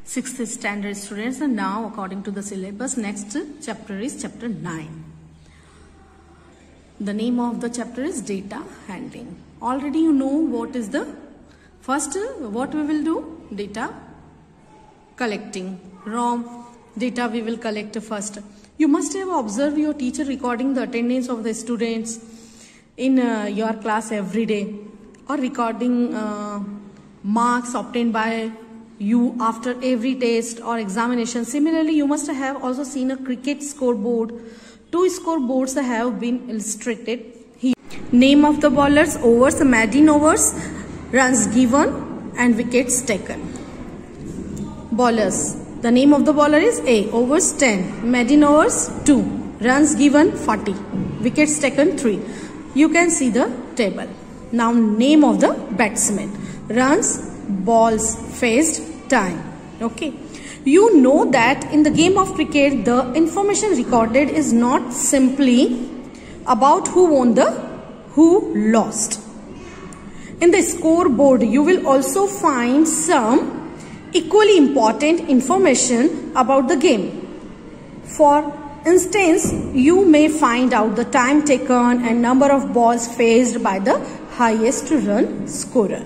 6th standard students, and now according to the syllabus, next chapter is chapter 9. The name of the chapter is data handling. Already you know what is the first, what we will do? Data collecting. Raw data we will collect first. You must have observed your teacher recording the attendance of the students in your class every day, or recording marks obtained by you after every test or examination. Similarly, you must have also seen a cricket scoreboard. 2 scoreboards have been illustrated here. Name of the bowlers, overs, maiden overs, runs given and wickets taken. Bowlers. The name of the bowler is A. Overs 10, maiden overs 2, runs given 40, wickets taken 3. You can see the table. Now name of the batsman. Runs, balls faced, time. Okay. You know that in the game of cricket, the information recorded is not simply about who won who lost. In the scoreboard, you will also find some equally important information about the game. For instance, you may find out the time taken and number of balls faced by the highest run scorer.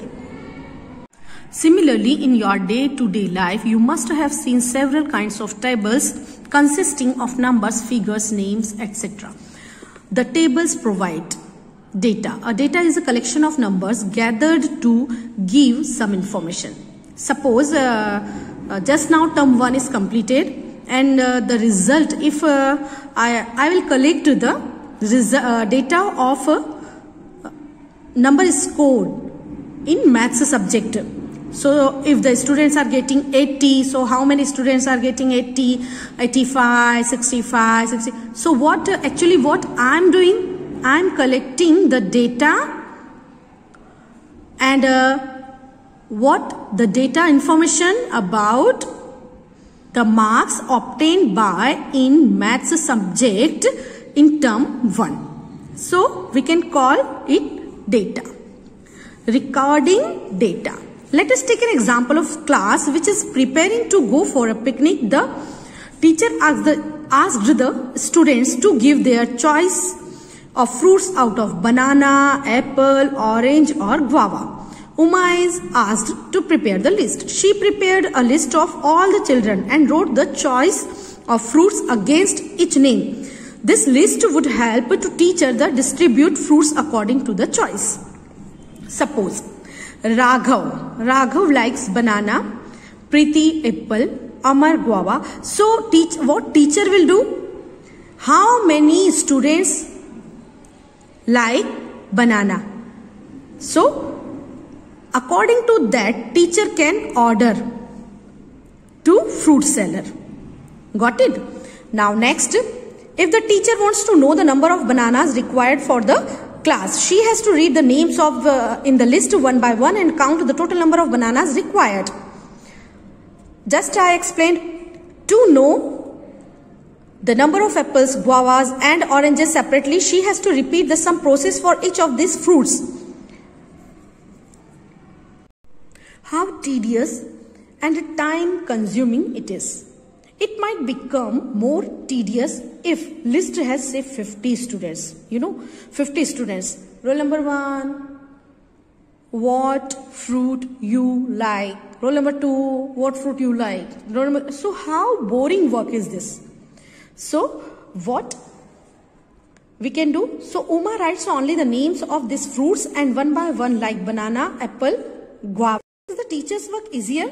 Similarly, in your day-to-day life, you must have seen several kinds of tables consisting of numbers, figures, names, etc. The tables provide data. A data is a collection of numbers gathered to give some information. Suppose just now term 1 is completed, and the result, if I will collect the data of number scored in maths subject. So if the students are getting 80, so how many students are getting 80, 85, 65, 60. So what I am doing, I am collecting the data and what the data information about the marks obtained by in maths subject in term 1. So we can call it data. Recording data. Let us take an example of class which is preparing to go for a picnic. The teacher asked the students to give their choice of fruits out of banana, apple, orange or guava. Uma is asked to prepare the list. She prepared a list of all the children and wrote the choice of fruits against each name. This list would help to teacher the distribute fruits according to the choice. Suppose Raghav likes banana, Preeti apple, Amar guava. So what teacher will do? How many students like banana? So according to that, teacher can order to fruit seller. Got it? Now next, if the teacher wants to know the number of bananas required for the class, she has to read the names of in the list one by one and count the total number of bananas required. Just I explained, to know the number of apples, guavas and oranges separately, she has to repeat the sum process for each of these fruits. How tedious and time consuming it is. It might become more tedious if list has say 50 students. 50 students. Roll number 1, what fruit you like. Roll number 2, what fruit you like. So how boring work is this? So what we can do? So Uma writes only the names of these fruits and one by one, like banana, apple, guava. Is the teacher's work easier?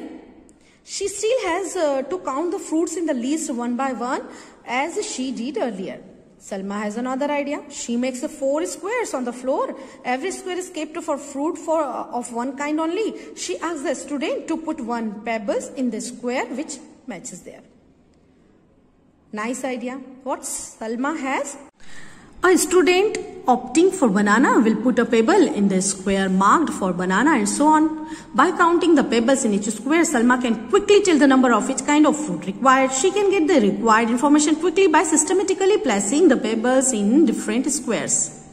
She still has to count the fruits in the list one by one as she did earlier. Salma has another idea. She makes 4 squares on the floor. Every square is kept for fruit of one kind only. She asks the student to put 1 pebbles in the square which matches there. Nice idea. What Salma has? A student opting for banana will put a pebble in the square marked for banana and so on. By counting the pebbles in each square, Salma can quickly tell the number of each kind of fruit required. She can get the required information quickly by systematically placing the pebbles in different squares.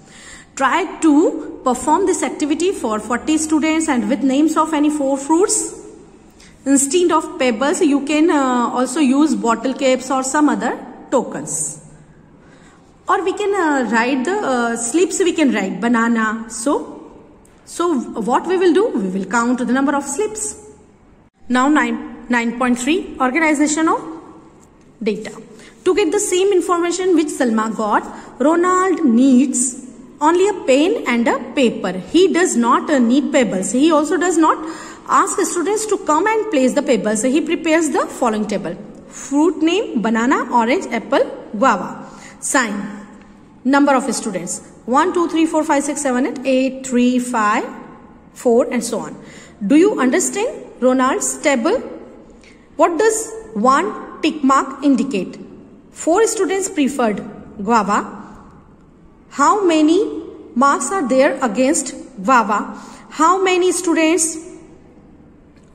Try to perform this activity for 40 students and with names of any 4 fruits. Instead of pebbles, you can also use bottle caps or some other tokens. Or we can write the slips, we can write banana. So what we will do? We will count the number of slips. Now 9.3, organization of data. To get the same information which Salma got, Ronald needs only a pen and a paper. He does not need pebbles. He also does not ask students to come and place the pebbles. He prepares the following table. Fruit name, banana, orange, apple, guava. Sign, number of students. 1, 2, 3, 4, 5, 6, 7, 8, 8, 3, 5, 4 and so on. Do you understand Ronald's table? What does one tick mark indicate? 4 students preferred guava. How many marks are there against guava? How many students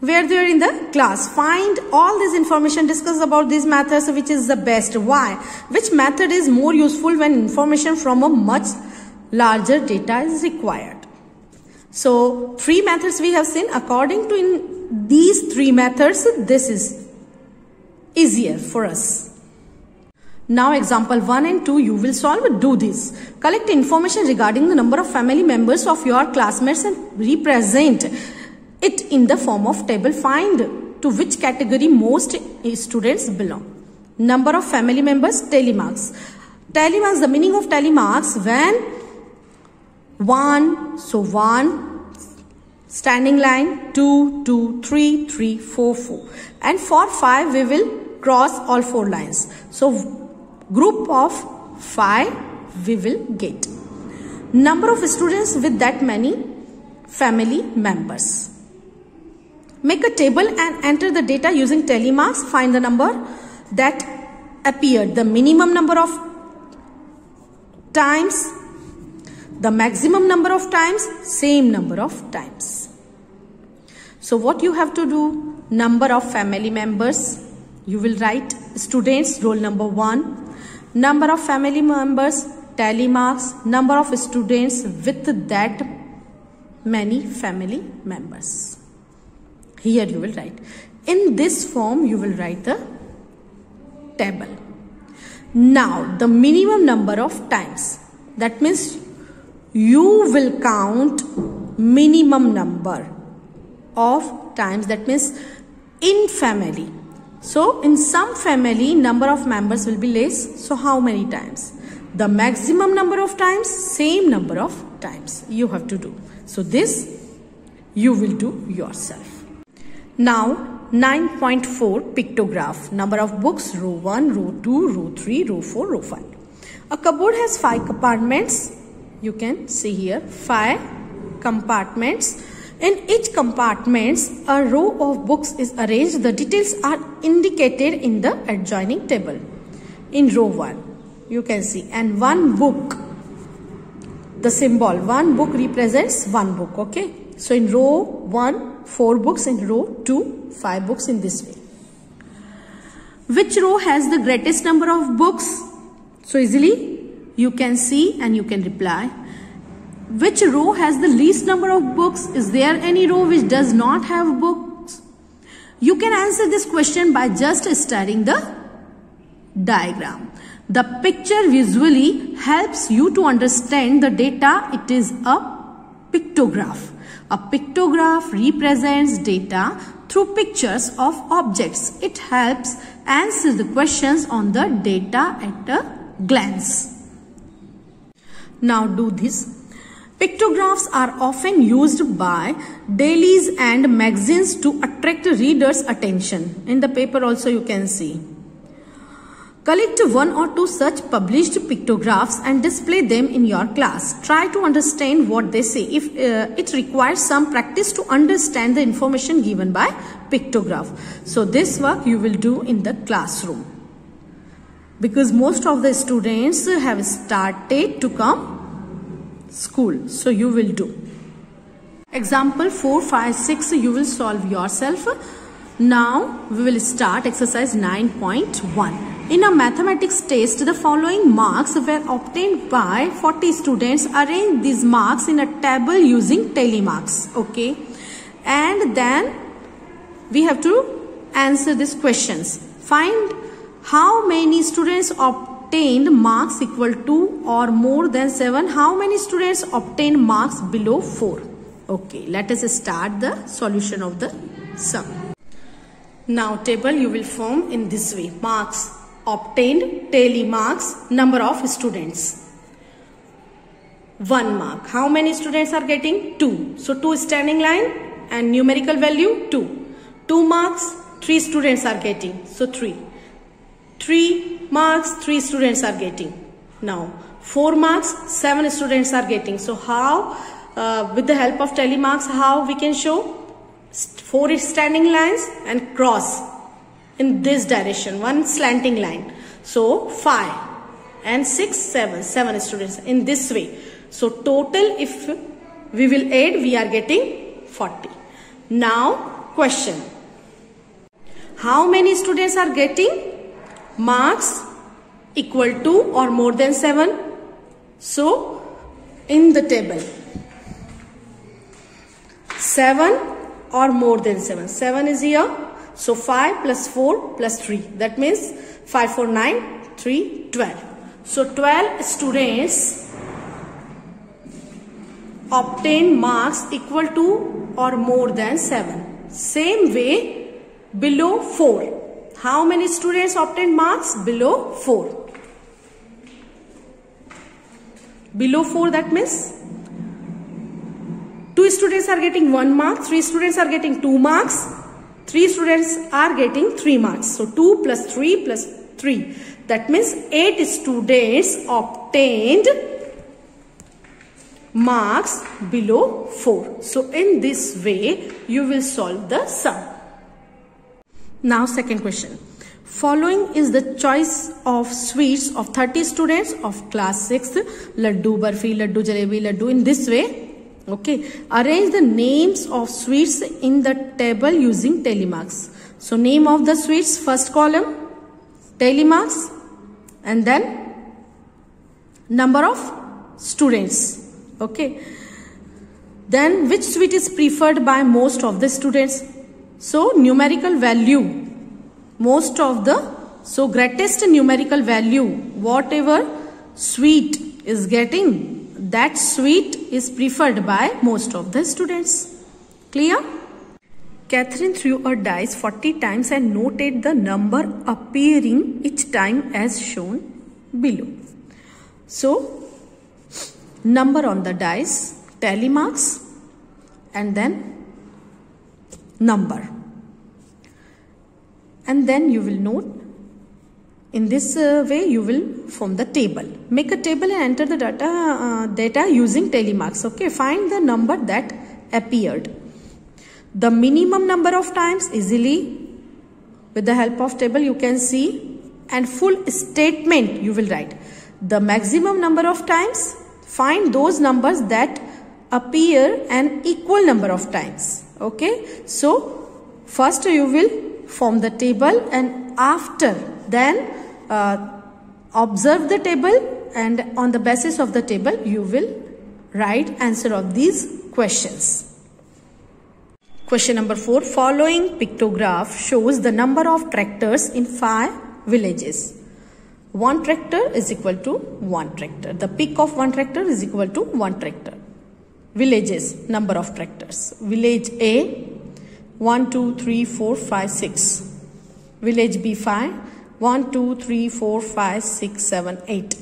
were there in the class? Find all this information, discuss about these methods, which is the best. Why? Which method is more useful when information from a much larger data is required? So 3 methods we have seen. According to in these 3 methods, this is easier for us. Now example 1 and 2 you will solve. Do this. Collect information regarding the number of family members of your classmates and represent it in the form of table. Find to which category most students belong. Number of family members, tally marks. Tally marks, the meaning of tally marks, when 1, so 1, standing line, 2, 2, 3, 3, 4, 4. And for 5 we will cross all 4 lines. So group of 5 we will get. Number of students with that many family members. Make a table and enter the data using tally marks. Find the number that appeared, the minimum number of times, the maximum number of times, same number of times. So what you have to do? Number of family members, you will write students, roll number 1. Number of family members, tally marks, number of students with that many family members. Here you will write. In this form you will write the table. Now the minimum number of times. That means you will count minimum number of times. That means in family. So in some family number of members will be less. So how many times? The maximum number of times, same number of times you have to do. So this you will do yourself. Now 9.4 pictograph. Number of books, row 1, row 2, row 3, row 4, row 5. A cupboard has 5 compartments. You can see here 5 compartments. In each compartment, a row of books is arranged. The details are indicated in the adjoining table. In row 1, you can see, and one book, the symbol, one book represents one book, okay? So in row 1, 4 books, in row 2, 5 books in this way. Which row has the greatest number of books? So easily you can see and you can reply. Which row has the least number of books? Is there any row which does not have books? You can answer this question by just studying the diagram. The picture visually helps you to understand the data. It is a pictograph. A pictograph represents data through pictures of objects. It helps answer the questions on the data at a glance. Now do this. Pictographs are often used by dailies and magazines to attract readers' attention. In the paper also you can see. Collect 1 or 2 such published pictographs and display them in your class. Try to understand what they say. If it requires some practice to understand the information given by pictograph. So this work you will do in the classroom. Because most of the students have started to come school. So you will do. Example 4, 5, 6 you will solve yourself. Now we will start exercise 9.1. In a mathematics test, the following marks were obtained by 40 students. Arrange these marks in a table using tally marks. Okay. And then we have to answer these questions. Find how many students obtained marks equal to or more than 7. How many students obtained marks below 4? Okay, let us start the solution of the sum. Now table you will form in this way. Marks obtained, tally marks, number of students. 1 mark. How many students are getting? 2. So 2 standing line and numerical value 2. 2 marks, 3 students are getting. So 3. 3 marks, 3 students are getting. Now 4 marks, 7 students are getting. So how, with the help of tally marks, how we can show? 4 standing lines and cross in this direction, 1 slanting line. So 5 and 6, 7 students in this way. So total, if we will add, we are getting 40. Now question. How many students are getting marks equal to or more than 7? So in the table, 7 or more than 7. 7 is here. So 5 plus 4 plus 3. That means 5, 4, 9, 3, 12. So 12 students obtain marks equal to or more than 7. Same way below 4. How many students obtain marks below 4? Below 4, that means 2 students are getting 1 mark, 3 students are getting 2 marks, 3 students are getting 3 marks. So 2 plus 3 plus 3. That means 8 students obtained marks below 4. So in this way you will solve the sum. Now second question. Following is the choice of sweets of 30 students of class 6. Laddu, barfi, laddu, jalebi, laddu, in this way. Okay. Arrange the names of sweets in the table using tally marks. So name of the sweets, first column, tally marks, and then number of students. Okay. Then which sweet is preferred by most of the students? So numerical value, most of the, so greatest numerical value, whatever sweet is getting, that sweet is preferred by most of the students. Clear? Catherine threw a dice 40 times and noted the number appearing each time as shown below. So number on the dice, tally marks, and then number. And then you will note, in this way you will form the table. Make a table and enter the data using tally marks. Okay, find the number that appeared. The minimum number of times easily with the help of table you can see, and full statement you will write. The maximum number of times, find those numbers that appear an equal number of times. Okay, so first you will form the table, and after then observe the table, and on the basis of the table you will write answer of these questions. Question number 4. Following pictograph shows the number of tractors in 5 villages. 1 tractor is equal to 1 tractor. The peak of 1 tractor is equal to 1 tractor. Villages, number of tractors. Village A, 1, 2, 3, 4, 5, 6. Village B, 5. 1, 2, 3, 4, 5, 6, 7, 8.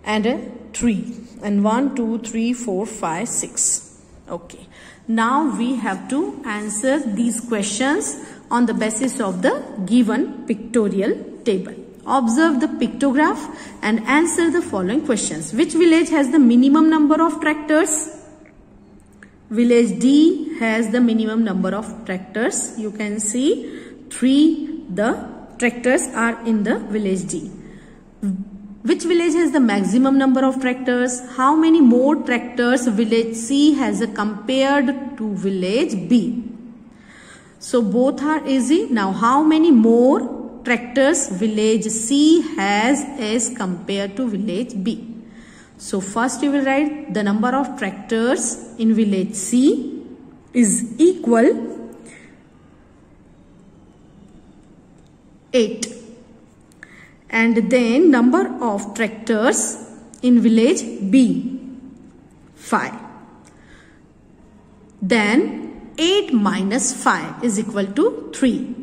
And 3. And 1, 2, 3, 4, 5, 6. Okay. Now we have to answer these questions on the basis of the given pictorial table. Observe the pictograph and answer the following questions. Which village has the minimum number of tractors? Village D has the minimum number of tractors. You can see 3 the tractors are in the village D. Which village has the maximum number of tractors? How many more tractors village C has compared to village B? So both are easy. Now how many more tractors village C has as compared to village B? So first you will write the number of tractors in village C is equal 8. And then number of tractors in village B, 5. Then 8 minus 5 is equal to 3.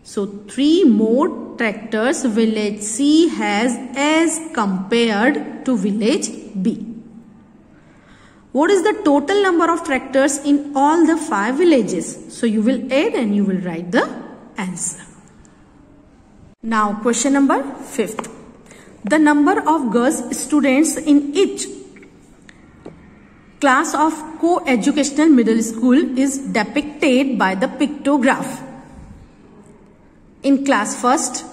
So 3 more tractors village C has as compared to village B. What is the total number of tractors in all the 5 villages? So you will add and you will write the answer. Now question number 5th. The number of girls students in each class of co-educational middle school is depicted by the pictograph. In class first,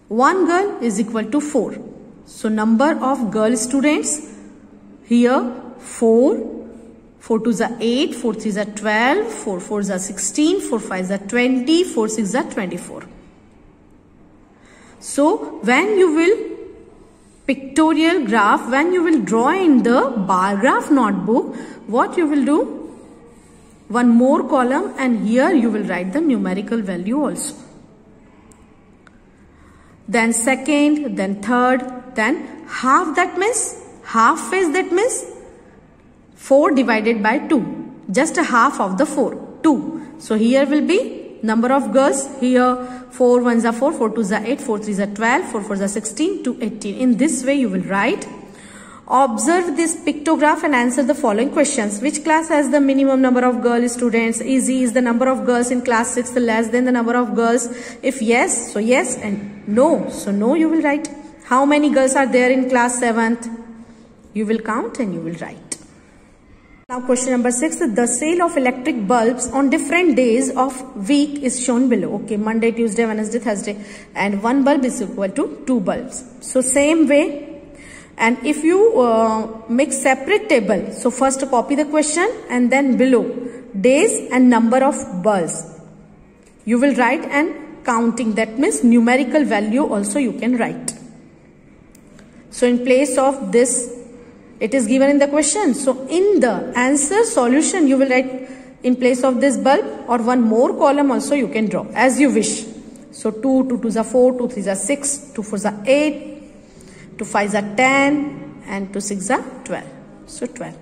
1 girl is equal to 4. So number of girl students here 4, 4 2s are 8, 4 3s are 12, 4 4s are 16, 4 5s are 20, 4 6s are 24. So when you will pictorial graph, when you will draw in the bar graph notebook, what you will do? One more column, and here you will write the numerical value also. Then second, then third, then half, that means half is, that means 4 divided by 2. Just a half of the 4, 2. So here will be number of girls. Here 4 1s are 4, 4 2s are 8, 4 3s are 12, 4 4s are 16 to 18. In this way you will write. Observe this pictograph and answer the following questions. Which class has the minimum number of girl students? Easy. Is the number of girls in class 6th less than the number of girls? If yes, so yes, and no, so no you will write. How many girls are there in class 7th? You will count and you will write. Now question number 6. The sale of electric bulbs on different days of week is shown below. Okay, Monday, Tuesday, Wednesday, Thursday, and 1 bulb is equal to 2 bulbs. So same way. And if you make separate table, so first copy the question and then below days and number of bulbs you will write, and counting, that means numerical value also you can write. So in place of this, it is given in the question. So in the answer solution you will write in place of this bulb, or one more column also you can draw as you wish. So 2 2 2s are 4, 2 3s are 6, 2 4s are 8, 2 5s are 10, and 2 6s are 12. So 12.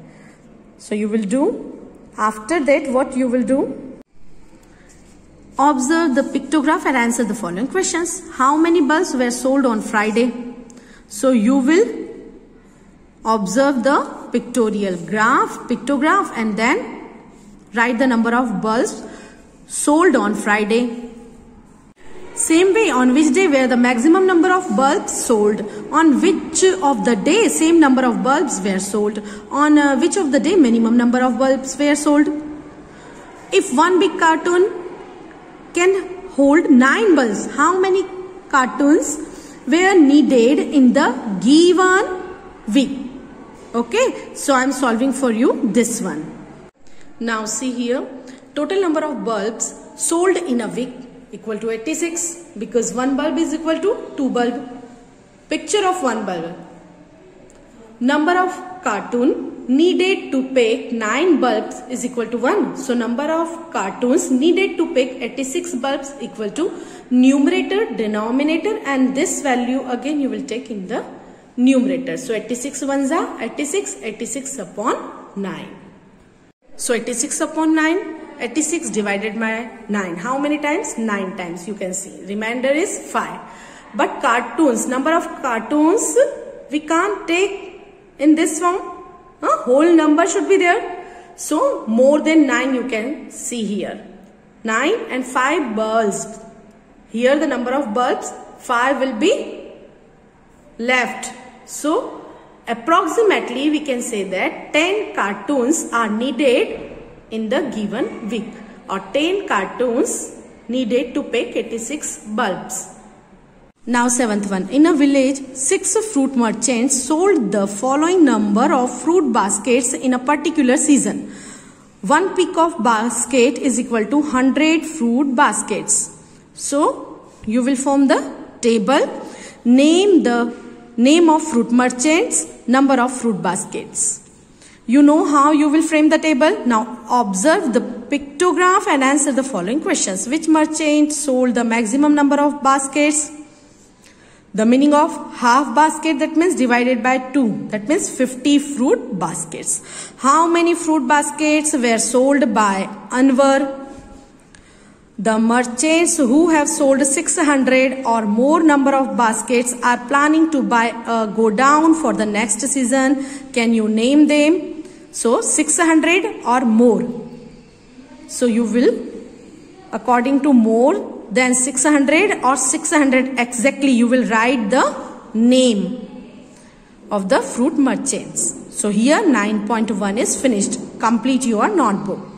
So you will do, after that what you will do? Observe the pictograph and answer the following questions. How many bulbs were sold on Friday? So you will observe the pictograph and then write the number of bulbs sold on Friday. Same way, on which day were the maximum number of bulbs sold? On which of the day same number of bulbs were sold? On which of the day minimum number of bulbs were sold? If one big cartoon can hold 9 bulbs, how many cartoons were needed in the given week? Okay, so I am solving for you this one. Now see here, total number of bulbs sold in a week equal to 86, because 1 bulb is equal to 2 bulb. Picture of 1 bulb. Number of cartoon needed to pick 9 bulbs is equal to 1. So number of cartoons needed to pick 86 bulbs equal to numerator, denominator, and this value again you will take in the numerator. So 86 ones are 86, 86 upon 9. So 86 upon 9, 86 divided by 9. How many times? 9 times you can see. Remainder is 5. But cartoons, number of cartoons we can't take in this form. Whole number should be there. So more than 9 you can see here. 9 and 5 bulbs. Here the number of bulbs 5 will be left. So approximately we can say that 10 cartoons are needed in the given week, or 10 cartoons needed to pick 86 bulbs. Now 7th one. In a village, 6 fruit merchants sold the following number of fruit baskets in a particular season. 1 pick of basket is equal to 100 fruit baskets. So you will form the table. Name the name of fruit merchants, number of fruit baskets. You know how you will frame the table. Now observe the pictograph and answer the following questions. Which merchant sold the maximum number of baskets? The meaning of half basket, that means divided by 2. That means 50 fruit baskets. How many fruit baskets were sold by Anwar? The merchants who have sold 600 or more number of baskets are planning to buy a godown for the next season. Can you name them? So 600 or more. So you will, according to more than 600 or 600 exactly, you will write the name of the fruit merchants. So here 9.1 is finished. Complete your notebook.